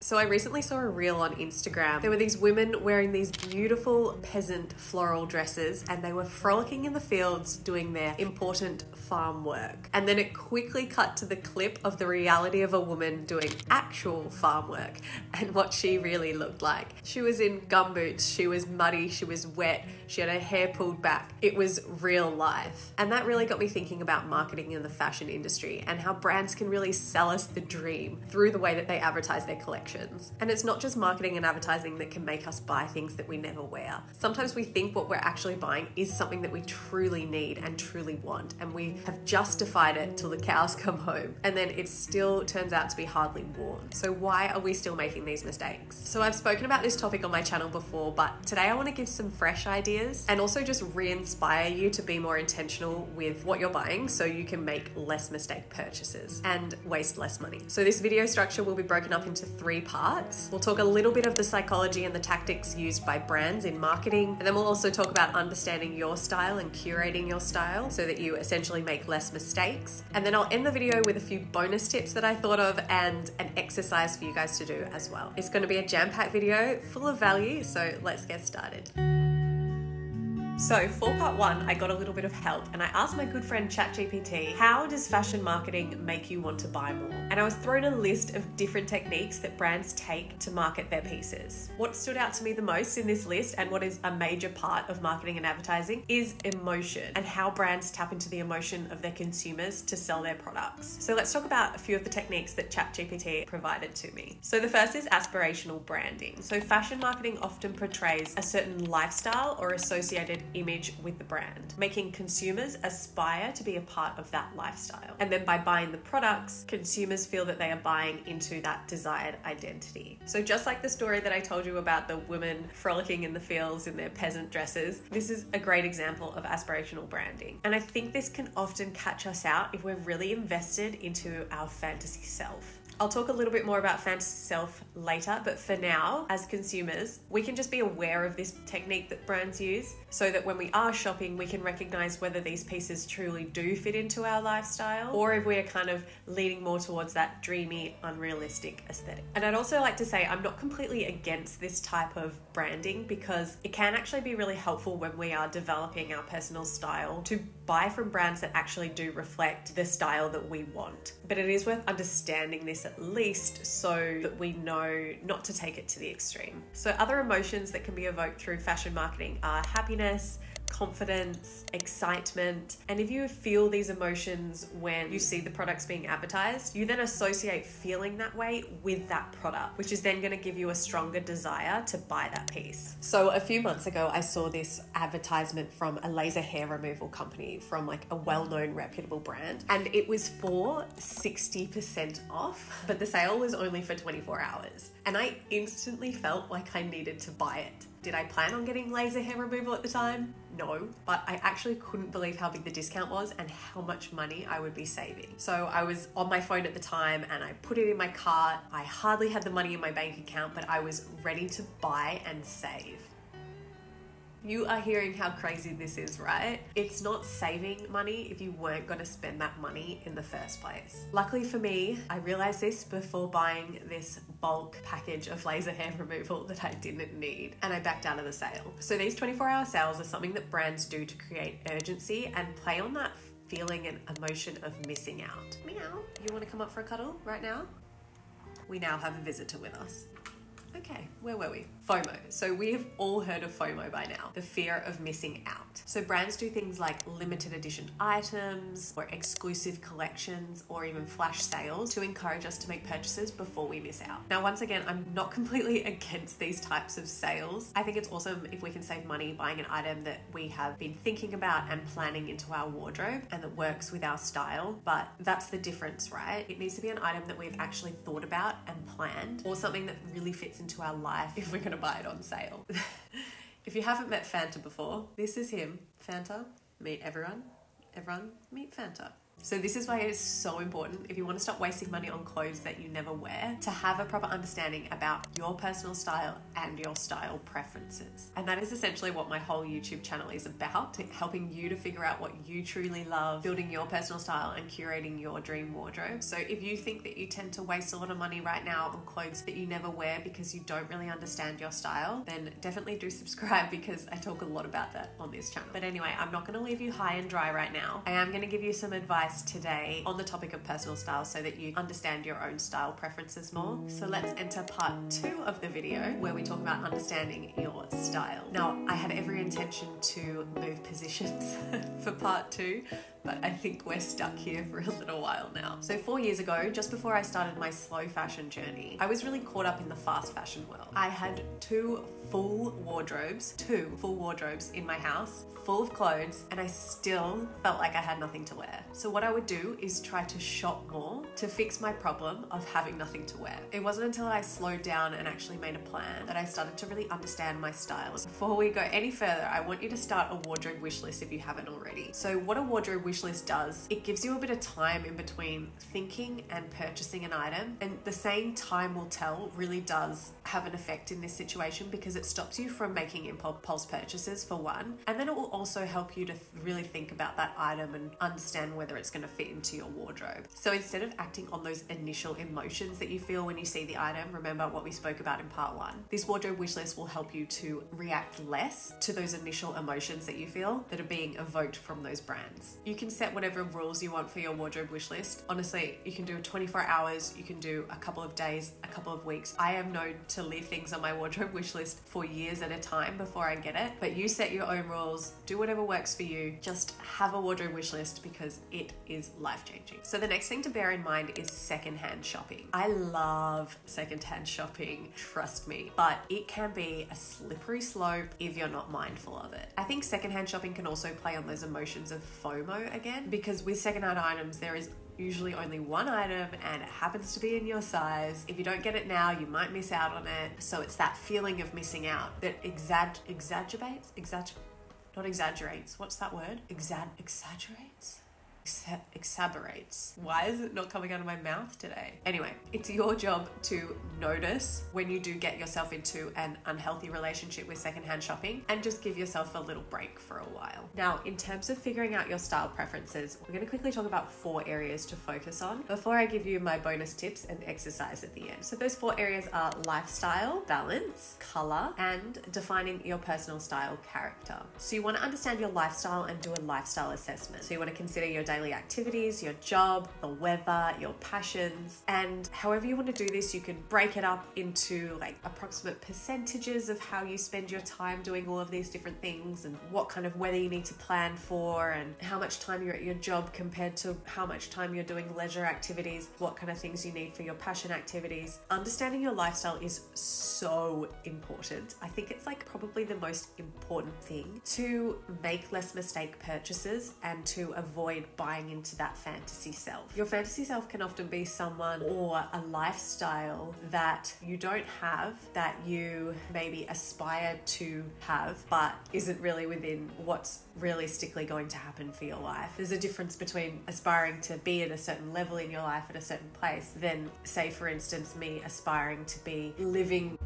So I recently saw a reel on Instagram. There were these women wearing these beautiful peasant floral dresses and they were frolicking in the fields doing their important farm work. And then it quickly cut to the clip of the reality of a woman doing actual farm work and what she really looked like. She was in gumboots, she was muddy, she was wet, she had her hair pulled back. It was real life. And that really got me thinking about marketing in the fashion industry and how brands can really sell us the dream through the way that they advertise their collections. And it's not just marketing and advertising that can make us buy things that we never wear. Sometimes we think what we're actually buying is something that we truly need and truly want, and we have justified it till the cows come home, and then it still turns out to be hardly worn. So why are we still making these mistakes? So I've spoken about this topic on my channel before, but today I want to give some fresh ideas and also just re-inspire you to be more intentional with what you're buying so you can make less mistake purchases and waste less money. So this video structure will be broken up into 3 parts. We'll talk a little bit of the psychology and the tactics used by brands in marketing, and then we'll also talk about understanding your style and curating your style so that you essentially make less mistakes. And then I'll end the video with a few bonus tips that I thought of and an exercise for you guys to do as well. It's going to be a jam-packed video full of value, so let's get started. So for part 1, I got a little bit of help and I asked my good friend ChatGPT, how does fashion marketing make you want to buy more? And I was thrown a list of different techniques that brands take to market their pieces. What stood out to me the most in this list, and what is a major part of marketing and advertising, is emotion and how brands tap into the emotion of their consumers to sell their products. So let's talk about a few of the techniques that ChatGPT provided to me. So the first is aspirational branding. So fashion marketing often portrays a certain lifestyle or associated image with the brand, making consumers aspire to be a part of that lifestyle. And then by buying the products, consumers feel that they are buying into that desired identity. So just like the story that I told you about the women frolicking in the fields in their peasant dresses, this is a great example of aspirational branding. And I think this can often catch us out if we're really invested into our fantasy self. I'll talk a little bit more about fantasy self later, but for now, as consumers, we can just be aware of this technique that brands use so that when we are shopping, we can recognize whether these pieces truly do fit into our lifestyle or if we're kind of leaning more towards that dreamy, unrealistic aesthetic. And I'd also like to say I'm not completely against this type of branding because it can actually be really helpful when we are developing our personal style to buy from brands that actually do reflect the style that we want. But it is worth understanding this at least so that we know not to take it to the extreme. So other emotions that can be evoked through fashion marketing are happiness, confidence, excitement. And if you feel these emotions when you see the products being advertised, you then associate feeling that way with that product, which is then going to give you a stronger desire to buy that piece. So a few months ago, I saw this advertisement from a laser hair removal company from like a well-known reputable brand, and it was for 60% off, but the sale was only for 24 hours. And I instantly felt like I needed to buy it. Did I plan on getting laser hair removal at the time? No, but I actually couldn't believe how big the discount was and how much money I would be saving. So I was on my phone at the time and I put it in my cart. I hardly had the money in my bank account, but I was ready to buy and save. You are hearing how crazy this is, right? It's not saving money if you weren't going to spend that money in the first place. Luckily for me, I realized this before buying this bulk package of laser hair removal that I didn't need, and I backed out of the sale. So these 24-hour sales are something that brands do to create urgency and play on that feeling and emotion of missing out. Meow. You want to come up for a cuddle right now? We now have a visitor with us. Okay, where were we? FOMO. So we have all heard of FOMO by now, the fear of missing out. So brands do things like limited edition items or exclusive collections or even flash sales to encourage us to make purchases before we miss out. Now, once again, I'm not completely against these types of sales. I think it's awesome if we can save money buying an item that we have been thinking about and planning into our wardrobe and that works with our style, but that's the difference, right? It needs to be an item that we've actually thought about and planned, or something that really fits into our life if we're going to buy it on sale. If you haven't met Fanta before, this is him. Fanta, meet everyone. Everyone, meet Fanta. So this is why it is so important, if you want to stop wasting money on clothes that you never wear, to have a proper understanding about your personal style and your style preferences. And that is essentially what my whole YouTube channel is about, helping you to figure out what you truly love, building your personal style and curating your dream wardrobe. So if you think that you tend to waste a lot of money right now on clothes that you never wear because you don't really understand your style, then definitely do subscribe, because I talk a lot about that on this channel. But anyway, I'm not going to leave you high and dry right now. I am going to give you some advice today on the topic of personal style so that you understand your own style preferences more. So let's enter part 2 of the video, where we talk about understanding your style. Now, I had every intention to move positions for part 2, but I think we're stuck here for a little while now. So 4 years ago, just before I started my slow fashion journey, I was really caught up in the fast fashion world. I had two full wardrobes in my house, full of clothes, and I still felt like I had nothing to wear. So what I would do is try to shop more to fix my problem of having nothing to wear. It wasn't until I slowed down and actually made a plan that I started to really understand my style. Before we go any further, I want you to start a wardrobe wish list if you haven't already. So what a wardrobe wish list does, it gives you a bit of time in between thinking and purchasing an item, and the saying time will tell really does have an effect in this situation, because it stops you from making impulse purchases, for one, and then it will also help you to really think about that item and understand whether it's going to fit into your wardrobe. So instead of acting on those initial emotions that you feel when you see the item, remember what we spoke about in part 1, this wardrobe wish list will help you to react less to those initial emotions that you feel that are being evoked from those brands. You can set whatever rules you want for your wardrobe wish list. Honestly, you can do 24 hours, you can do a couple of days, a couple of weeks. I am known to leave things on my wardrobe wish list for years at a time before I get it, but you set your own rules, do whatever works for you, just have a wardrobe wish list, because it is life-changing. So the next thing to bear in mind is secondhand shopping. I love secondhand shopping, trust me, but it can be a slippery slope if you're not mindful of it. I think secondhand shopping can also play on those emotions of FOMO again, because with secondhand items, there is usually only one item and it happens to be in your size. If you don't get it now, you might miss out on it. So it's that feeling of missing out that exaggerates. What's that word? Exaggerates? Exacerbates. Why is it not coming out of my mouth today? Anyway, it's your job to notice when you do get yourself into an unhealthy relationship with secondhand shopping, and just give yourself a little break for a while. Now, in terms of figuring out your style preferences, we're going to quickly talk about 4 areas to focus on before I give you my bonus tips and exercise at the end. So those 4 areas are lifestyle, balance, color, and defining your personal style character. So you want to understand your lifestyle and do a lifestyle assessment. So you want to consider your daily activities, your job, the weather, your passions, and however you want to do this, you can break it up into like approximate percentages of how you spend your time doing all of these different things, and what kind of weather you need to plan for, and how much time you're at your job compared to how much time you're doing leisure activities, what kind of things you need for your passion activities. Understanding your lifestyle is so important. I think it's like probably the most important thing to make less mistake purchases and to avoid buying into that fantasy self. Your fantasy self can often be someone or a lifestyle that you don't have, that you maybe aspire to have, but isn't really within what's realistically going to happen for your life. There's a difference between aspiring to be at a certain level in your life at a certain place than, say, for instance, me aspiring to be living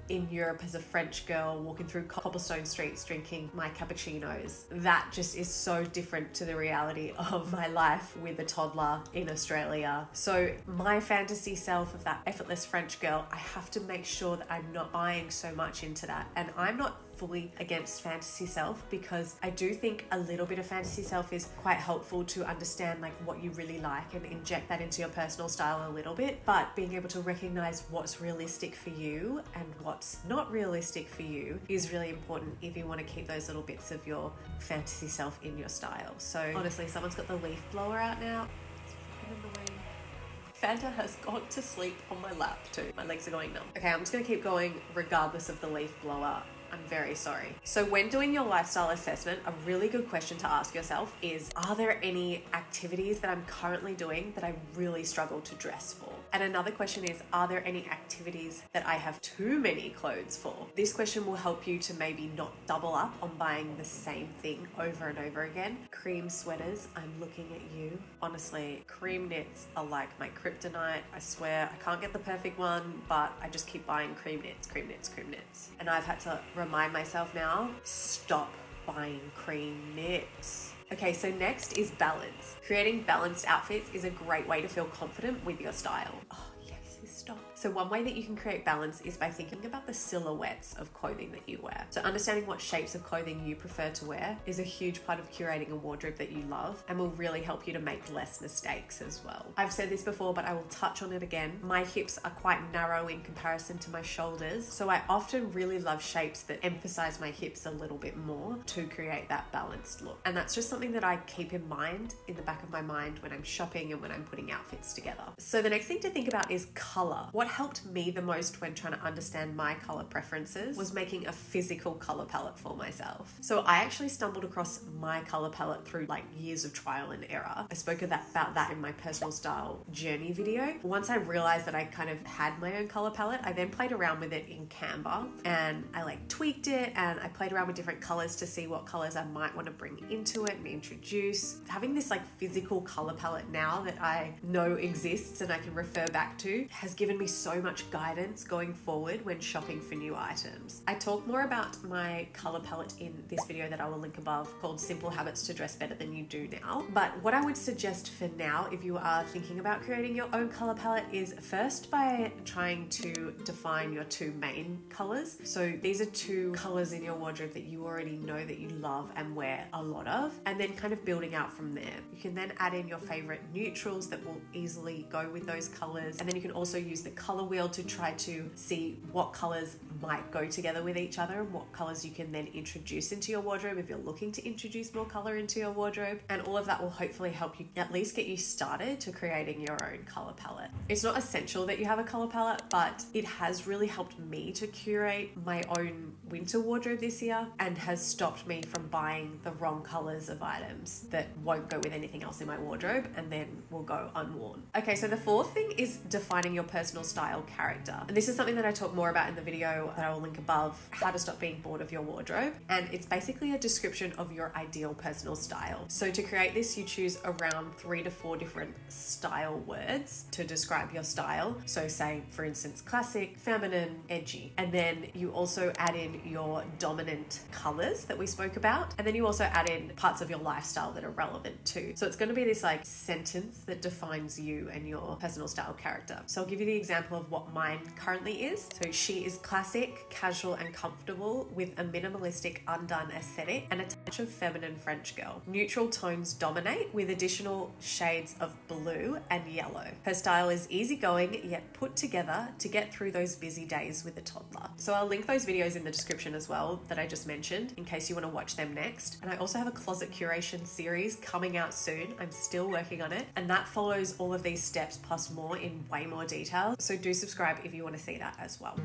in Europe as a French girl, walking through cobblestone streets drinking my cappuccinos. That just is so different to the reality of my life with a toddler in Australia. So my fantasy self of that effortless French girl, I have to make sure that I'm not buying so much into that. And I'm not fully against fantasy self, because I do think a little bit of fantasy self is quite helpful to understand like what you really like and inject that into your personal style a little bit. But being able to recognize what's realistic for you and what's not realistic for you is really important if you want to keep those little bits of your fantasy self in your style. So honestly, someone's got the leaf blower out now. It's fucking annoying. Fanta has gone to sleep on my lap too. My legs are going numb. Okay, I'm just gonna keep going regardless of the leaf blower. I'm very sorry. So when doing your lifestyle assessment, a really good question to ask yourself is, are there any activities that I'm currently doing that I really struggle to dress for? And another question is, are there any activities that I have too many clothes for? This question will help you to maybe not double up on buying the same thing over and over again. Cream sweaters, I'm looking at you. Honestly, cream knits are like my kryptonite. I swear I can't get the perfect one, but I just keep buying cream knits. And I've had to remind myself now, stop buying cream knits. Okay, so next is balance. Creating balanced outfits is a great way to feel confident with your style. Oh, yes, stop. So one way that you can create balance is by thinking about the silhouettes of clothing that you wear. So understanding what shapes of clothing you prefer to wear is a huge part of curating a wardrobe that you love and will really help you to make less mistakes as well. I've said this before, but I will touch on it again. My hips are quite narrow in comparison to my shoulders, so I often really love shapes that emphasize my hips a little bit more to create that balanced look. And that's just something that I keep in mind, in the back of my mind, when I'm shopping and when I'm putting outfits together. So the next thing to think about is color. What helped me the most when trying to understand my color preferences was making a physical color palette for myself. So I actually stumbled across my color palette through like years of trial and error. I spoke about that in my personal style journey video. Once I realized that I kind of had my own color palette, I then played around with it in Canva and I like tweaked it and I played around with different colors to see what colors I might want to bring into it and introduce. Having this like physical color palette now that I know exists and I can refer back to has given me so much guidance going forward when shopping for new items. I talk more about my color palette in this video that I will link above called Simple Habits to Dress Better Than You Do Now. But what I would suggest for now, if you are thinking about creating your own color palette, is first by trying to define your two main colors. So these are two colors in your wardrobe that you already know that you love and wear a lot of, and then kind of building out from there. You can then add in your favorite neutrals that will easily go with those colors, and then you can also use the color wheel to try to see what colors might go together with each other and what colors you can then introduce into your wardrobe if you're looking to introduce more color into your wardrobe. And all of that will hopefully help you at least get you started to creating your own color palette. It's not essential that you have a color palette, but it has really helped me to curate my own winter wardrobe this year and has stopped me from buying the wrong colors of items that won't go with anything else in my wardrobe and then will go unworn. Okay, so the fourth thing is defining your personal style character. And this is something that I talk more about in the video that I will link above, how to stop being bored of your wardrobe. And it's basically a description of your ideal personal style. So to create this, you choose around 3 to 4 different style words to describe your style. So say, for instance, classic, feminine, edgy. And then you also add in your dominant colors that we spoke about. And then you also add in parts of your lifestyle that are relevant too. So it's going to be this like sentence that defines you and your personal style character. So I'll give you the example of what mine currently is. So she is classic, casual and comfortable with a minimalistic undone aesthetic and a touch of feminine French girl. Neutral tones dominate with additional shades of blue and yellow. Her style is easygoing yet put together to get through those busy days with a toddler. So I'll link those videos in the description as well that I just mentioned in case you want to watch them next. And I also have a closet curation series coming out soon. I'm still working on it, and that follows all of these steps plus more in way more detail. So do subscribe if you want to see that as well.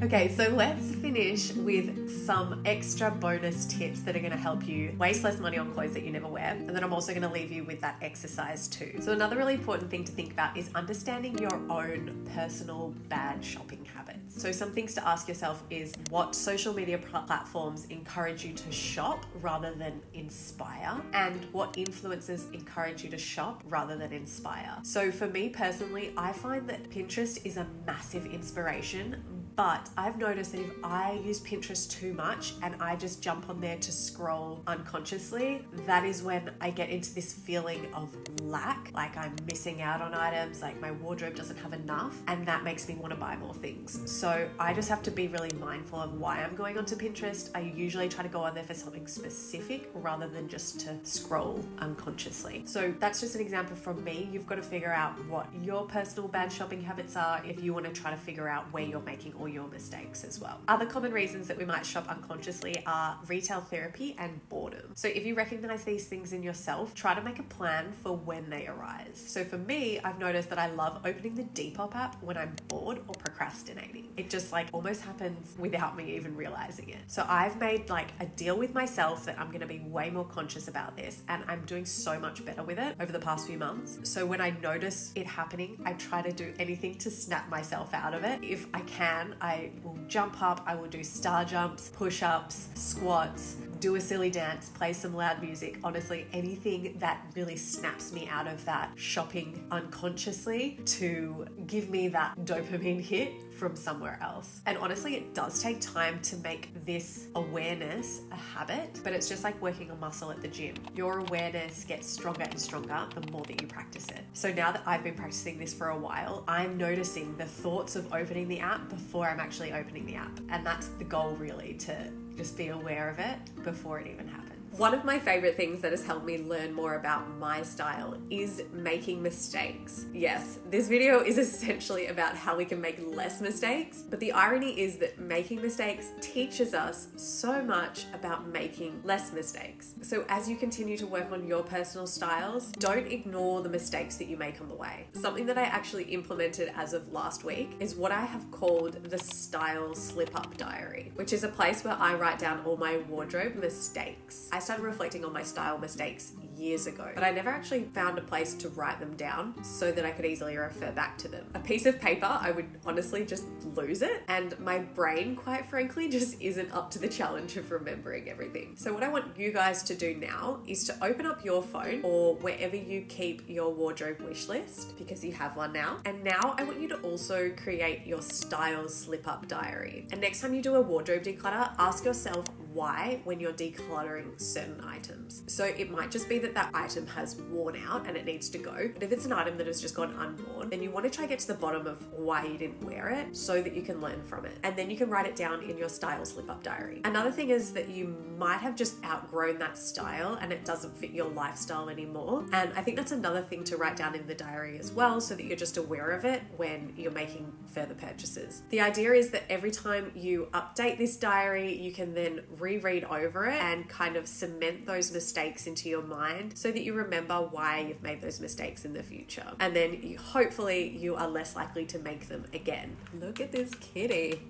Okay, so let's finish with some extra bonus tips that are going to help you waste less money on clothes that you never wear. And then I'm also going to leave you with that exercise too. So another really important thing to think about is understanding your own personal bad shopping habits. So some things to ask yourself is, what social media platforms encourage you to shop rather than inspire? And what influencers encourage you to shop rather than inspire? So for me personally, I find that Pinterest is a massive inspiration, but I've noticed that if I use Pinterest too much and I just jump on there to scroll unconsciously, that is when I get into this feeling of lack, like I'm missing out on items, like my wardrobe doesn't have enough, and that makes me want to buy more things. So I just have to be really mindful of why I'm going onto Pinterest. I usually try to go on there for something specific rather than just to scroll unconsciously. So that's just an example from me. You've got to figure out what your personal bad shopping habits are if you want to try to figure out where you're making all for your mistakes as well. Other common reasons that we might shop unconsciously are retail therapy and boredom. So if you recognize these things in yourself, try to make a plan for when they arise. So for me, I've noticed that I love opening the Depop app when I'm bored or procrastinating. It just like almost happens without me even realizing it. So I've made like a deal with myself that I'm going to be way more conscious about this, and I'm doing so much better with it over the past few months. So when I notice it happening, I try to do anything to snap myself out of it. If I can, I will jump up, I will do star jumps, push-ups, squats, do a silly dance, play some loud music. Honestly, anything that really snaps me out of that shopping unconsciously to give me that dopamine hit from somewhere else. And honestly, it does take time to make this awareness a habit, but it's just like working a muscle at the gym. Your awareness gets stronger and stronger the more that you practice it. So now that I've been practicing this for a while, I'm noticing the thoughts of opening the app before I'm actually opening the app. And that's the goal, really, to just be aware of it before it even happens. One of my favorite things that has helped me learn more about my style is making mistakes. Yes, this video is essentially about how we can make less mistakes, but the irony is that making mistakes teaches us so much about making less mistakes. So as you continue to work on your personal styles, don't ignore the mistakes that you make on the way. Something that I actually implemented as of last week is what I have called the Style Slip-Up Diary, which is a place where I write down all my wardrobe mistakes. I started reflecting on my style mistakes years ago, but I never actually found a place to write them down so that I could easily refer back to them. A piece of paper, I would honestly just lose it, and my brain, quite frankly, just isn't up to the challenge of remembering everything. So what I want you guys to do now is to open up your phone or wherever you keep your wardrobe wish list, because you have one now. And now I want you to also create your style slip-up diary. And next time you do a wardrobe declutter, ask yourself why when you're decluttering certain items. So it might just be that item has worn out and it needs to go. But if it's an item that has just gone unworn, then you want to try to get to the bottom of why you didn't wear it so that you can learn from it. And then you can write it down in your style slip-up diary. Another thing is that you might have just outgrown that style and it doesn't fit your lifestyle anymore. And I think that's another thing to write down in the diary as well, so that you're just aware of it when you're making further purchases. The idea is that every time you update this diary, you can then reread over it and kind of cement those mistakes into your mind so that you remember why you've made those mistakes in the future. And then hopefully you are less likely to make them again. Look at this kitty.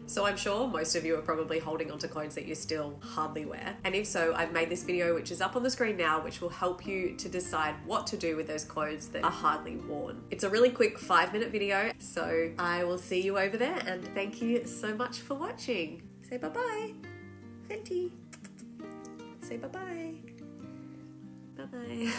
So I'm sure most of you are probably holding onto clothes that you still hardly wear. And if so, I've made this video, which is up on the screen now, which will help you to decide what to do with those clothes that are hardly worn. It's a really quick 5-minute video. So I will see you over there, and thank you so much for watching. Say bye-bye. Fenty. Say bye-bye. Bye-bye.